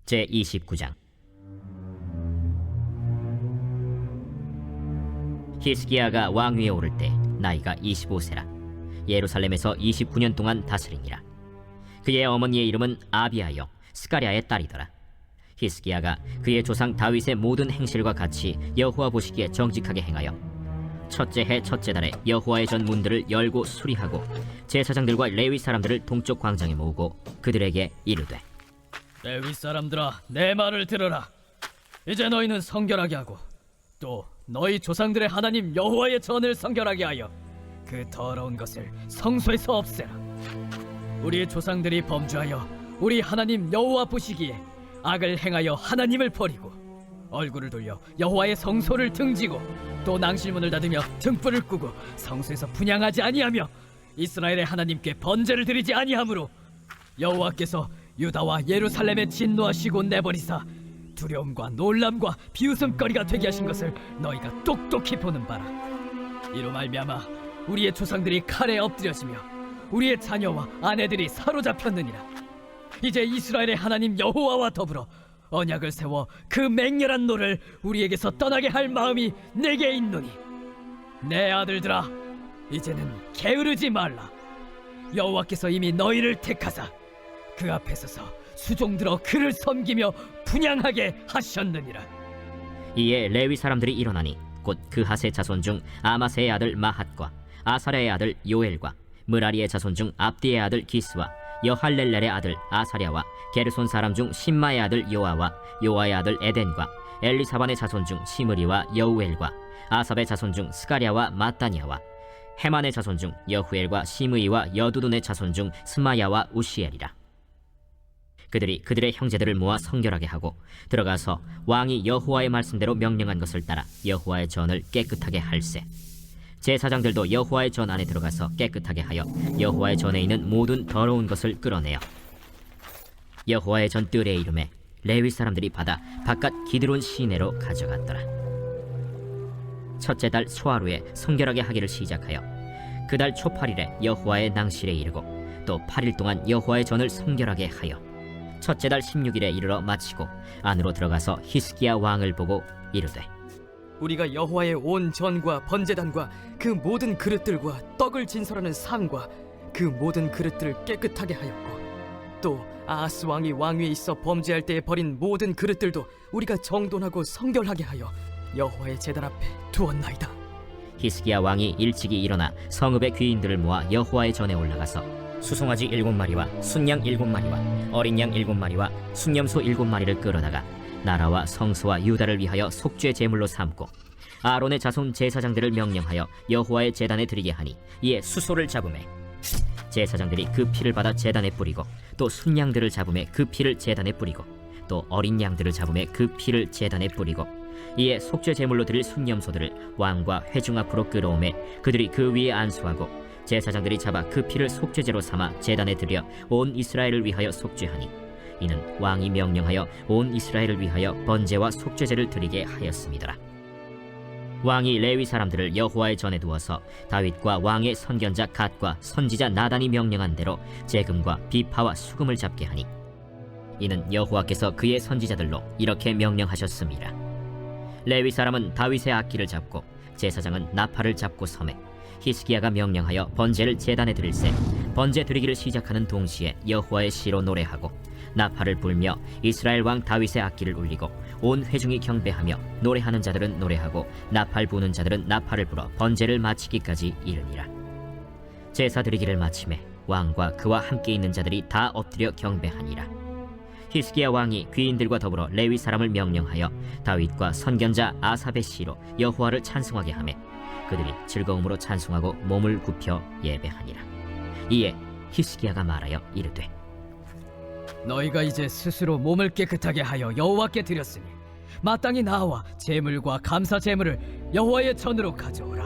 제29장. 히스기야가 왕위에 오를 때 나이가 25세라 예루살렘에서 29년 동안 다스리니라. 그의 어머니의 이름은 아비아여 스가랴의 딸이더라. 히스기야가 그의 조상 다윗의 모든 행실과 같이 여호와 보시기에 정직하게 행하여 첫째 해 첫째 달에 여호와의 전 문들을 열고 수리하고 제사장들과 레위 사람들을 동쪽 광장에 모으고 그들에게 이르되, 레위 사람들아, 내 말을 들으라. 이제 너희는 성결하게 하고 또 너희 조상들의 하나님 여호와의 전을 성결하게 하여 그 더러운 것을 성소에서 없애라. 우리의 조상들이 범죄하여 우리 하나님 여호와 보시기에 악을 행하여 하나님을 버리고 얼굴을 돌려 여호와의 성소를 등지고 또 낭실문을 닫으며 등불을 끄고 성소에서 분향하지 아니하며 이스라엘의 하나님께 번제를 드리지 아니하므로 여호와께서 유다와 예루살렘에 진노하시고 내버리사 두려움과 놀람과 비웃음거리가 되게 하신 것을 너희가 똑똑히 보는 바라. 이로 말미암아 우리의 조상들이 칼에 엎드려지며 우리의 자녀와 아내들이 사로잡혔느니라. 이제 이스라엘의 하나님 여호와와 더불어 언약을 세워 그 맹렬한 노를 우리에게서 떠나게 할 마음이 내게 있노니 내 아들들아, 이제는 게으르지 말라. 여호와께서 이미 너희를 택하사 그 앞에 서서 수종들어 그를 섬기며 분향하게 하셨느니라. 이에 레위 사람들이 일어나니 곧 그핫의 자손 중 아마세의 아들 마핫과 아사랴의 아들 요엘과 므라리의 자손 중 압디의 아들 기스와 여할렐렐의 아들 아사랴와 게르손 사람 중 심마의 아들 요아와 요아의 아들 에덴과 엘리사반의 자손 중 시므리와 여우엘과 아삽의 자손 중 스가랴와 마따니아와 헤만의 자손 중 여후엘과 시므이와 여두둔의 자손 중 스마야와 우시엘이라. 그들이 그들의 형제들을 모아 성결하게 하고 들어가서 왕이 여호와의 말씀대로 명령한 것을 따라 여호와의 전을 깨끗하게 할세. 제사장들도 여호와의 전 안에 들어가서 깨끗하게 하여 여호와의 전에 있는 모든 더러운 것을 끌어내어 여호와의 전 뜰의 이름에 레위 사람들이 받아 바깥 기드론 시내로 가져갔더라. 첫째 달 소하루에 성결하게 하기를 시작하여 그 달 초 8일에 여호와의 낭실에 이르고 또 8일 동안 여호와의 전을 성결하게 하여 첫째 달 16일에 이르러 마치고 안으로 들어가서 히스기야 왕을 보고 이르되, 우리가 여호와의 온 전과 번제단과 그 모든 그릇들과 떡을 진설하는 상과 그 모든 그릇들을 깨끗하게 하였고 또 아하스 왕이 왕위에 있어 범죄할 때에 버린 모든 그릇들도 우리가 정돈하고 성결하게 하여 여호와의 제단 앞에 두었나이다. 히스기야 왕이 일찍이 일어나 성읍의 귀인들을 모아 여호와의 전에 올라가서 수송아지 7마리와 순양 7마리와 어린 양 7마리와 순염소 7마리를 끌어다가 나라와 성소와 유다를 위하여 속죄 제물로 삼고 아론의 자손 제사장들을 명령하여 여호와의 제단에 드리게 하니 이에 수소를 잡으매 제사장들이 그 피를 받아 제단에 뿌리고 또 순양들을 잡으매 그 피를 제단에 뿌리고 또 어린 양들을 잡으매 그 피를 제단에 뿌리고 이에 속죄 제물로 드릴 순염소들을 왕과 회중 앞으로 끌어오매 그들이 그 위에 안수하고 제사장들이 잡아 그 피를 속죄제로 삼아 제단에 드려 온 이스라엘을 위하여 속죄하니 이는 왕이 명령하여 온 이스라엘을 위하여 번제와 속죄제를 드리게 하였음이더라. 왕이 레위 사람들을 여호와의 전에 두어서 다윗과 왕의 선견자 갓과 선지자 나단이 명령한 대로 재금과 비파와 수금을 잡게 하니 이는 여호와께서 그의 선지자들로 이렇게 명령하셨음이라. 레위 사람은 다윗의 악기를 잡고 제사장은 나팔을 잡고 서매 히스기야가 명령하여 번제를 제단에 드릴새 번제 드리기를 시작하는 동시에 여호와의 시로 노래하고 나팔을 불며 이스라엘 왕 다윗의 악기를 울리고 온 회중이 경배하며 노래하는 자들은 노래하고 나팔 부는 자들은 나팔을 불어 번제를 마치기까지 이르니라. 제사 드리기를 마침에 왕과 그와 함께 있는 자들이 다 엎드려 경배하니라. 히스기야 왕이 귀인들과 더불어 레위 사람을 명령하여 다윗과 선견자 아삽의 시로 여호와를 찬송하게 하매 그들이 즐거움으로 찬송하고 몸을 굽혀 예배하니라. 이에 히스기야가 말하여 이르되, 너희가 이제 스스로 몸을 깨끗하게 하여 여호와께 드렸으니 마땅히 나와 제물과 감사 제물을 여호와의 전으로 가져오라.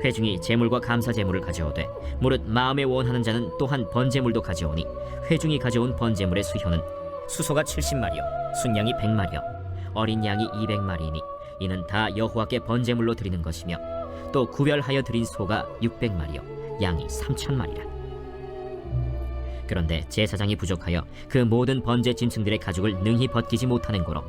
회중이 제물과 감사 제물을 가져오되 무릇 마음에 원하는 자는 또한 번제물도 가져오니 회중이 가져온 번제물의 수효는 수소가 70마리요 순양이 100마리요 어린 양이 200마리이니 이는 다 여호와께 번제물로 드리는 것이며 또 구별하여 드린 소가 600마리요 양이 3000마리라. 그런데 제사장이 부족하여 그 모든 번제 짐승들의 가죽을 능히 벗기지 못하는 고로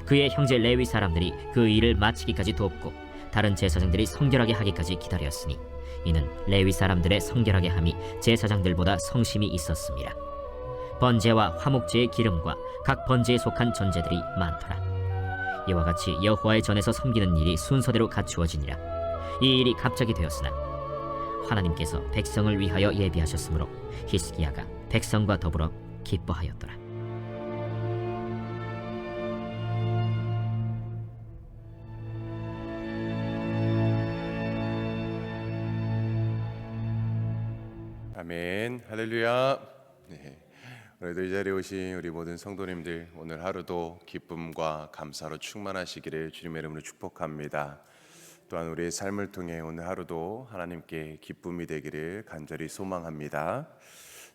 그의 형제 레위 사람들이 그 일을 마치기까지 돕고 다른 제사장들이 성결하게 하기까지 기다렸으니 이는 레위 사람들의 성결하게 함이 제사장들보다 성심이 있었습니다. 번제와 화목제의 기름과 각 번제에 속한 전제들이 많더라. 이와 같이 여호와의 전에서 섬기는 일이 순서대로 갖추어지니라. 이 일이 갑자기 되었으나 하나님께서 백성을 위하여 예비하셨으므로 히스기야가 백성과 더불어 기뻐하였더라. 아멘, 할렐루야. 네. 오늘도 이 자리에 오신 우리 모든 성도님들, 오늘 하루도 기쁨과 감사로 충만하시기를 주님의 이름으로 축복합니다. 또한 우리의 삶을 통해 오늘 하루도 하나님께 기쁨이 되기를 간절히 소망합니다.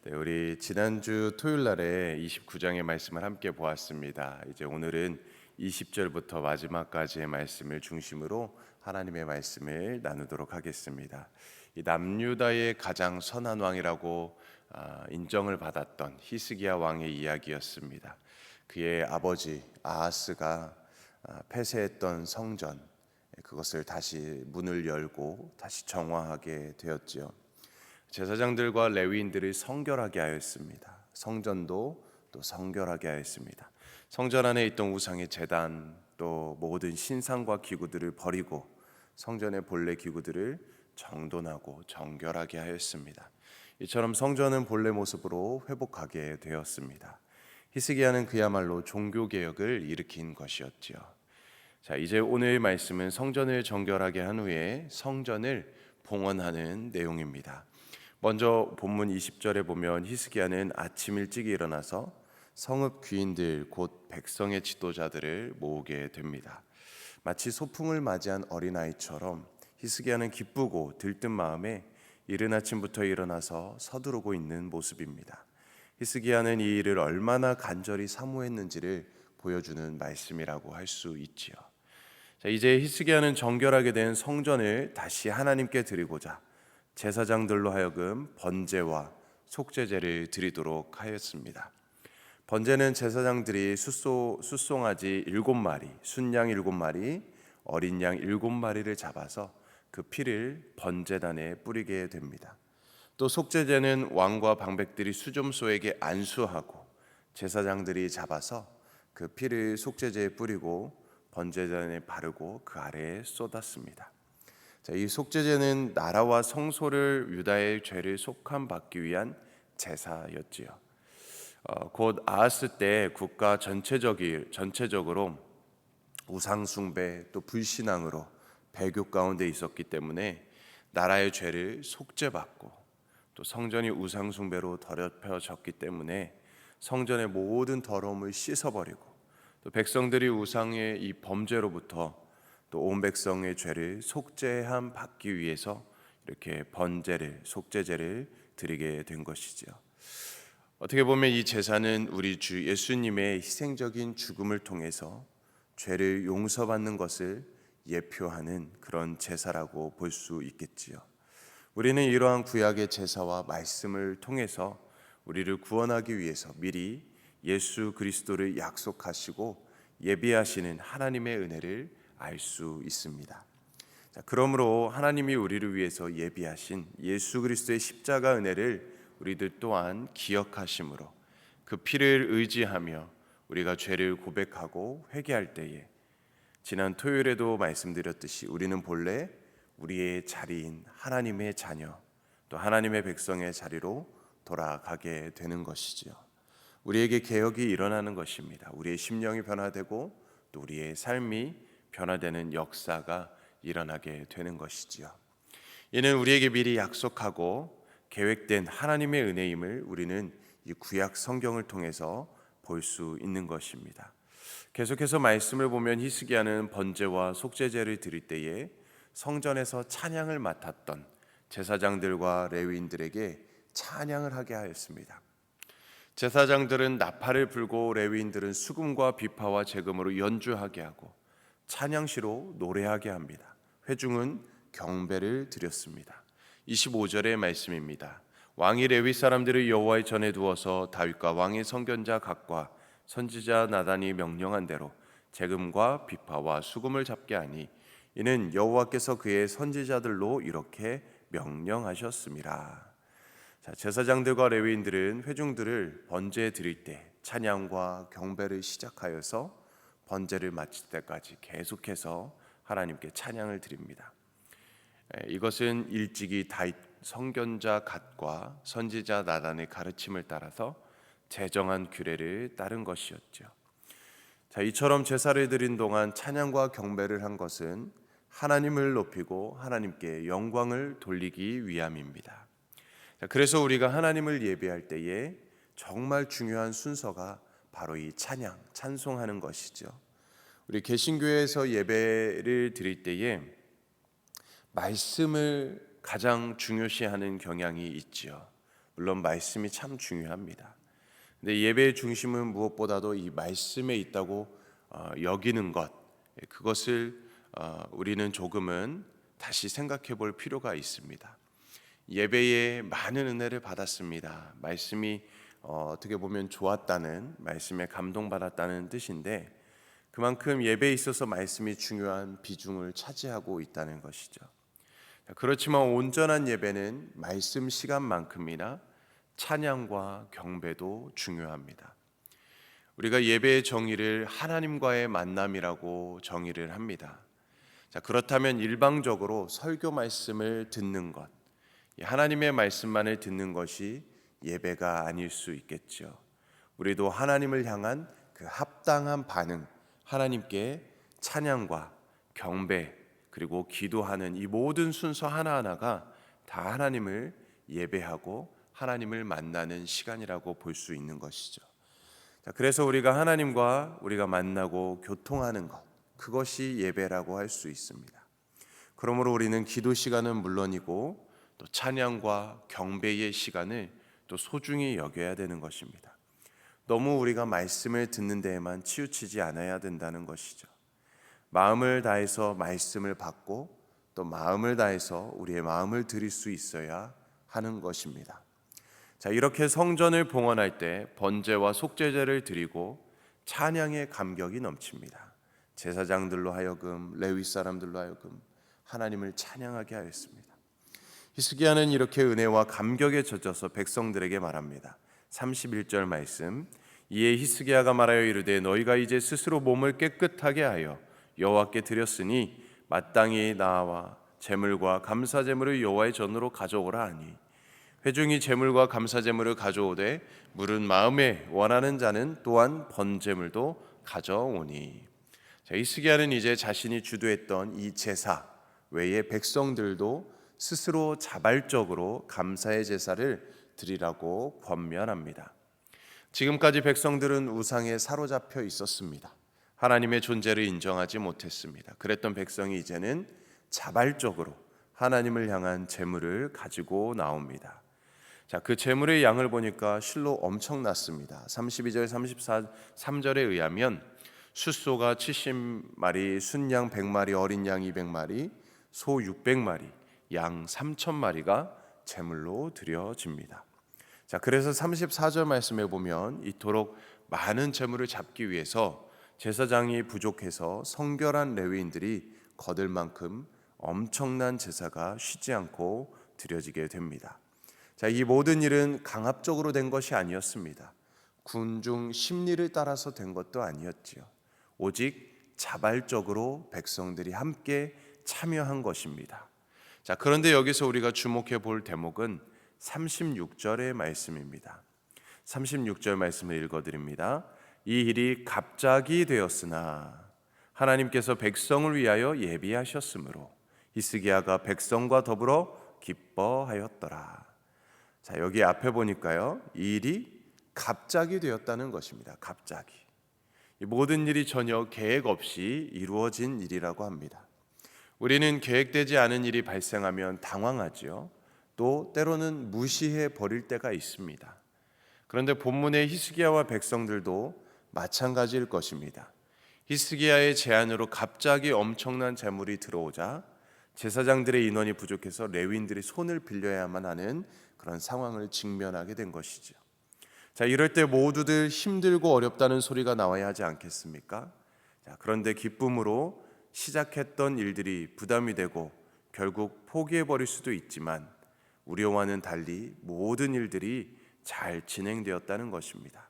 네, 우리 지난주 토요일 날에 29장의 말씀을 함께 보았습니다. 이제 오늘은 20절부터 마지막까지의 말씀을 중심으로 하나님의 말씀을 나누도록 하겠습니다. 이 남유다의 가장 선한 왕이라고 인정을 받았던 히스기야 왕의 이야기였습니다. 그의 아버지 아하스가 폐쇄했던 성전, 그것을 다시 문을 열고 다시 정화하게 되었지요. 제사장들과 레위인들을 성결하게 하였습니다. 성전도 또 성결하게 하였습니다. 성전 안에 있던 우상의 제단, 또 모든 신상과 기구들을 버리고 성전의 본래 기구들을 정돈하고 정결하게 하였습니다. 이처럼 성전은 본래 모습으로 회복하게 되었습니다. 히스기야는 그야말로 종교개혁을 일으킨 것이었지요. 자, 이제 오늘 말씀은 성전을 정결하게 한 후에 성전을 봉헌하는 내용입니다. 먼저 본문 20절에 보면 히스기야는 아침 일찍 일어나서 성읍 귀인들 곧 백성의 지도자들을 모으게 됩니다. 마치 소풍을 맞이한 어린아이처럼 히스기야는 기쁘고 들뜬 마음에 이른 아침부터 일어나서 서두르고 있는 모습입니다. 히스기야는 이 일을 얼마나 간절히 사모했는지를 보여주는 말씀이라고 할 수 있지요. 자, 이제 히스기야는 정결하게 된 성전을 다시 하나님께 드리고자 제사장들로 하여금 번제와 속죄제를 드리도록 하였습니다. 번제는 제사장들이 숫송아지 7마리, 순양 7마리, 어린 양 7마리를 잡아서 그 피를 번제단에 뿌리게 됩니다. 또 속죄제는 왕과 방백들이 수점소에게 안수하고 제사장들이 잡아서 그 피를 속죄제에 뿌리고 번제단에 바르고 그 아래에 쏟았습니다. 자, 이 속죄제는 나라와 성소를 유다의 죄를 속함받기 위한 제사였지요. 곧 아하스 때 국가 전체적으로 우상숭배 또 불신앙으로 배교 가운데 있었기 때문에 나라의 죄를 속죄받고 또 성전이 우상숭배로 더럽혀졌기 때문에 성전의 모든 더러움을 씻어버리고 또 백성들이 우상의 이 범죄로부터 또 온 백성의 죄를 속죄함 받기 위해서 이렇게 번제를 속죄제를 드리게 된 것이죠. 어떻게 보면 이 제사는 우리 주 예수님의 희생적인 죽음을 통해서 죄를 용서받는 것을 예표하는 그런 제사라고 볼 수 있겠지요. 우리는 이러한 구약의 제사와 말씀을 통해서 우리를 구원하기 위해서 미리 예수 그리스도를 약속하시고 예비하시는 하나님의 은혜를 알 수 있습니다. 자, 그러므로 하나님이 우리를 위해서 예비하신 예수 그리스도의 십자가 은혜를 우리들 또한 기억하심으로 그 피를 의지하며 우리가 죄를 고백하고 회개할 때에 지난 토요일에도 말씀드렸듯이 우리는 본래 우리의 자리인 하나님의 자녀 또 하나님의 백성의 자리로 돌아가게 되는 것이지요. 우리에게 개혁이 일어나는 것입니다. 우리의 심령이 변화되고 또 우리의 삶이 변화되는 역사가 일어나게 되는 것이지요. 이는 우리에게 미리 약속하고 계획된 하나님의 은혜임을 우리는 이 구약 성경을 통해서 볼 수 있는 것입니다. 계속해서 말씀을 보면 히스기야는 번제와 속죄제를 드릴 때에 성전에서 찬양을 맡았던 제사장들과 레위인들에게 찬양을 하게 하였습니다. 제사장들은 나팔을 불고 레위인들은 수금과 비파와 제금으로 연주하게 하고 찬양시로 노래하게 합니다. 회중은 경배를 드렸습니다. 25절의 말씀입니다. 왕이 레위 사람들을 여호와의 전에 두어서 다윗과 왕의 선견자 각과 선지자 나단이 명령한 대로 재금과 비파와 수금을 잡게 하니 이는 여호와께서 그의 선지자들로 이렇게 명령하셨습니다. 자, 제사장들과 레위인들은 회중들을 번제 드릴 때 찬양과 경배를 시작하여서 번제를 마칠 때까지 계속해서 하나님께 찬양을 드립니다. 이것은 일찍이 다윗 선견자 갓과 선지자 나단의 가르침을 따라서 제정한 규례를 따른 것이었죠. 자, 이처럼 제사를 드린 동안 찬양과 경배를 한 것은 하나님을 높이고 하나님께 영광을 돌리기 위함입니다. 자, 그래서 우리가 하나님을 예배할 때에 정말 중요한 순서가 바로 이 찬양, 찬송하는 것이죠. 우리 개신교에서 예배를 드릴 때에 말씀을 가장 중요시하는 경향이 있죠. 물론 말씀이 참 중요합니다. 근데 예배의 중심은 무엇보다도 이 말씀에 있다고 여기는 것, 그것을 우리는 조금은 다시 생각해 볼 필요가 있습니다. 예배에 많은 은혜를 받았습니다. 말씀이 어떻게 보면 좋았다는, 말씀에 감동받았다는 뜻인데 그만큼 예배에 있어서 말씀이 중요한 비중을 차지하고 있다는 것이죠. 그렇지만 온전한 예배는 말씀 시간만큼이나 찬양과 경배도 중요합니다. 우리가 예배의 정의를 하나님과의 만남이라고 정의를 합니다. 자, 그렇다면 일방적으로 설교 말씀을 듣는 것, 하나님의 말씀만을 듣는 것이 예배가 아닐 수 있겠죠. 우리도 하나님을 향한 그 합당한 반응, 하나님께 찬양과 경배 그리고 기도하는 이 모든 순서 하나하나가 다 하나님을 예배하고 하나님을 만나는 시간이라고 볼 수 있는 것이죠. 자, 그래서 우리가 하나님과 우리가 만나고 교통하는 것, 그것이 예배라고 할 수 있습니다. 그러므로 우리는 기도 시간은 물론이고 또 찬양과 경배의 시간을 또 소중히 여겨야 되는 것입니다. 너무 우리가 말씀을 듣는 데에만 치우치지 않아야 된다는 것이죠. 마음을 다해서 말씀을 받고 또 마음을 다해서 우리의 마음을 드릴 수 있어야 하는 것입니다. 자, 이렇게 성전을 봉헌할 때 번제와 속죄제를 드리고 찬양의 감격이 넘칩니다. 제사장들로 하여금 레위 사람들로 하여금 하나님을 찬양하게 하였습니다. 히스기야는 이렇게 은혜와 감격에 젖어서 백성들에게 말합니다. 31절 말씀, 이에 히스기야가 말하여 이르되 너희가 이제 스스로 몸을 깨끗하게 하여 여호와께 드렸으니 마땅히 나와 제물과 감사 제물을 여호와의 전으로 가져오라 하니 회중이 제물과 감사 제물을 가져오되 물은 마음에 원하는 자는 또한 번제물도 가져오니. 자, 히스기야는 이제 자신이 주도했던 이 제사 외에 백성들도 스스로 자발적으로 감사의 제사를 드리라고 권면합니다. 지금까지 백성들은 우상에 사로잡혀 있었습니다. 하나님의 존재를 인정하지 못했습니다. 그랬던 백성이 이제는 자발적으로 하나님을 향한 제물을 가지고 나옵니다. 자, 그 제물의 양을 보니까 실로 엄청났습니다. 32절 33절에 의하면 숫소가 70마리, 순양 100마리, 어린 양 200마리, 소 600마리, 양 3,000마리가 제물로 드려집니다. 자, 그래서 34절 말씀에 보면 이토록 많은 제물을 잡기 위해서 제사장이 부족해서 성결한 레위인들이 거둘 만큼 엄청난 제사가 쉬지 않고 드려지게 됩니다. 자, 이 모든 일은 강압적으로 된 것이 아니었습니다. 군중 심리를 따라서 된 것도 아니었지요. 오직 자발적으로 백성들이 함께 참여한 것입니다. 자, 그런데 여기서 우리가 주목해 볼 대목은 36절의 말씀입니다. 36절 말씀을 읽어드립니다. 이 일이 갑자기 되었으나 하나님께서 백성을 위하여 예비하셨으므로 히스기야가 백성과 더불어 기뻐하였더라. 자, 여기 앞에 보니까요, 이 일이 갑자기 되었다는 것입니다. 갑자기. 이 모든 일이 전혀 계획 없이 이루어진 일이라고 합니다. 우리는 계획되지 않은 일이 발생하면 당황하죠. 또 때로는 무시해 버릴 때가 있습니다. 그런데 본문의 히스기야와 백성들도 마찬가지일 것입니다. 히스기야의 제안으로 갑자기 엄청난 재물이 들어오자 제사장들의 인원이 부족해서 레위인들이 손을 빌려야만 하는 그런 상황을 직면하게 된 것이죠. 자, 이럴 때 모두들 힘들고 어렵다는 소리가 나와야 하지 않겠습니까? 자, 그런데 기쁨으로 시작했던 일들이 부담이 되고 결국 포기해버릴 수도 있지만 우려와는 달리 모든 일들이 잘 진행되었다는 것입니다.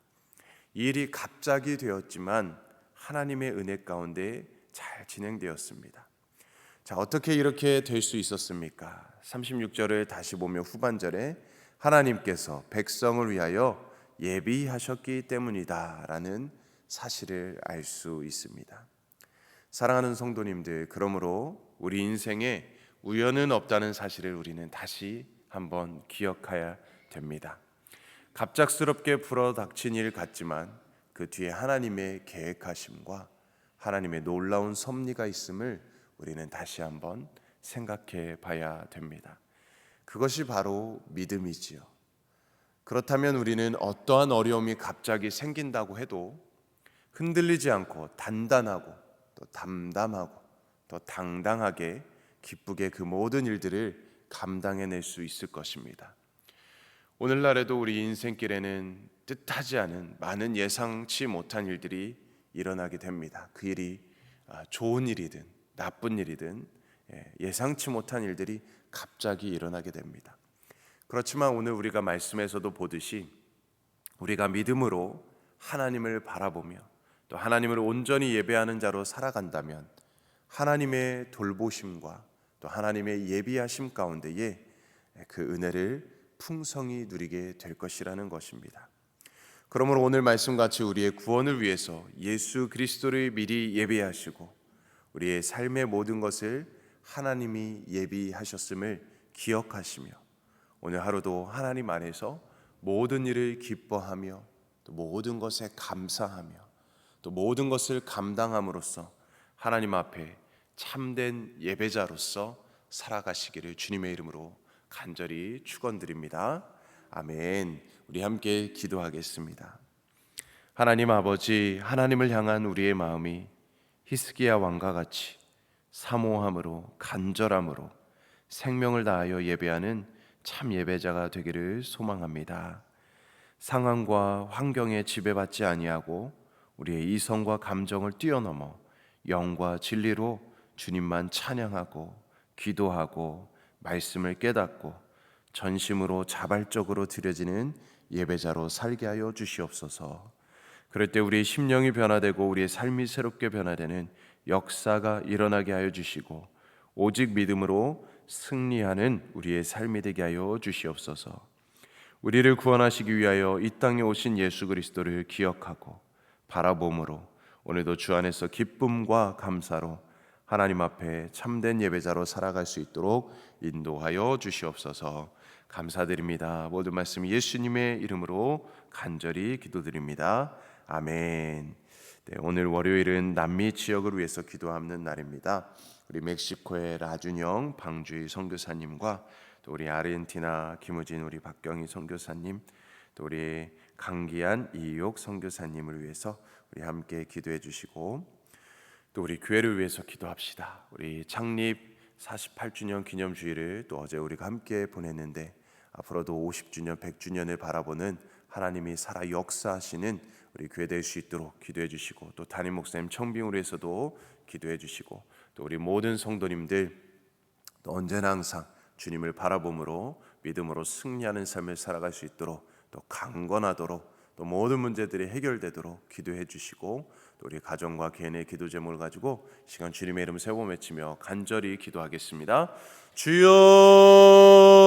이 일이 갑자기 되었지만 하나님의 은혜 가운데 잘 진행되었습니다. 자, 어떻게 이렇게 될 수 있었습니까? 36절을 다시 보면 후반절에 하나님께서 백성을 위하여 예비하셨기 때문이다 라는 사실을 알 수 있습니다. 사랑하는 성도님들, 그러므로 우리 인생에 우연은 없다는 사실을 우리는 다시 한번 기억해야 됩니다. 갑작스럽게 불어닥친 일 같지만 그 뒤에 하나님의 계획하심과 하나님의 놀라운 섭리가 있음을 우리는 다시 한번 생각해 봐야 됩니다. 그것이 바로 믿음이지요. 그렇다면 우리는 어떠한 어려움이 갑자기 생긴다고 해도 흔들리지 않고 단단하고 또 담담하고 또 당당하게 기쁘게 그 모든 일들을 감당해낼 수 있을 것입니다. 오늘날에도 우리 인생길에는 뜻하지 않은 많은 예상치 못한 일들이 일어나게 됩니다. 그 일이 좋은 일이든 나쁜 일이든 예상치 못한 일들이 갑자기 일어나게 됩니다. 그렇지만 오늘 우리가 말씀에서도 보듯이 우리가 믿음으로 하나님을 바라보며 또 하나님을 온전히 예배하는 자로 살아간다면 하나님의 돌보심과 또 하나님의 예비하심 가운데에 그 은혜를 풍성히 누리게 될 것이라는 것입니다. 그러므로 오늘 말씀같이 우리의 구원을 위해서 예수 그리스도를 미리 예비하시고 우리의 삶의 모든 것을 하나님이 예비하셨음을 기억하시며 오늘 하루도 하나님 안에서 모든 일을 기뻐하며 또 모든 것에 감사하며 또 모든 것을 감당함으로써 하나님 앞에 참된 예배자로서 살아가시기를 주님의 이름으로 간절히 축원드립니다. 아멘. 우리 함께 기도하겠습니다. 하나님 아버지, 하나님을 향한 우리의 마음이 히스기야 왕과 같이 사모함으로 간절함으로 생명을 다하여 예배하는 참 예배자가 되기를 소망합니다. 상황과 환경에 지배받지 아니하고 우리의 이성과 감정을 뛰어넘어 영과 진리로 주님만 찬양하고 기도하고 말씀을 깨닫고 전심으로 자발적으로 드려지는 예배자로 살게 하여 주시옵소서. 그럴 때 우리의 심령이 변화되고 우리의 삶이 새롭게 변화되는 역사가 일어나게 하여 주시고 오직 믿음으로 승리하는 우리의 삶이 되게 하여 주시옵소서. 우리를 구원하시기 위하여 이 땅에 오신 예수 그리스도를 기억하고 바라봄으로 오늘도 주 안에서 기쁨과 감사로 하나님 앞에 참된 예배자로 살아갈 수 있도록 인도하여 주시옵소서. 감사드립니다. 모든 말씀 예수님의 이름으로 간절히 기도드립니다. 아멘. 네, 오늘 월요일은 남미 지역을 위해서 기도하는 날입니다. 우리 멕시코의 라준영 방주희 선교사님과 또 우리 아르헨티나 김우진 우리 박경희 선교사님 또 우리 강기한 이옥 선교사님을 위해서 우리 함께 기도해 주시고 또 우리 교회를 위해서 기도합시다. 우리 창립 48주년 기념주일을 또 어제 우리가 함께 보냈는데 앞으로도 50주년, 100주년을 바라보는 하나님이 살아 역사하시는 우리 교회 될 수 있도록 기도해 주시고 또 담임 목사님 청빙을 위해서도 기도해 주시고 또 우리 모든 성도님들 또 언제나 항상 주님을 바라봄으로 믿음으로 승리하는 삶을 살아갈 수 있도록 또 강건하도록 또 모든 문제들이 해결되도록 기도해 주시고 또 우리 가정과 개인의 기도 제목을 가지고 시간 주님의 이름 세워 외치며 간절히 기도하겠습니다. 주여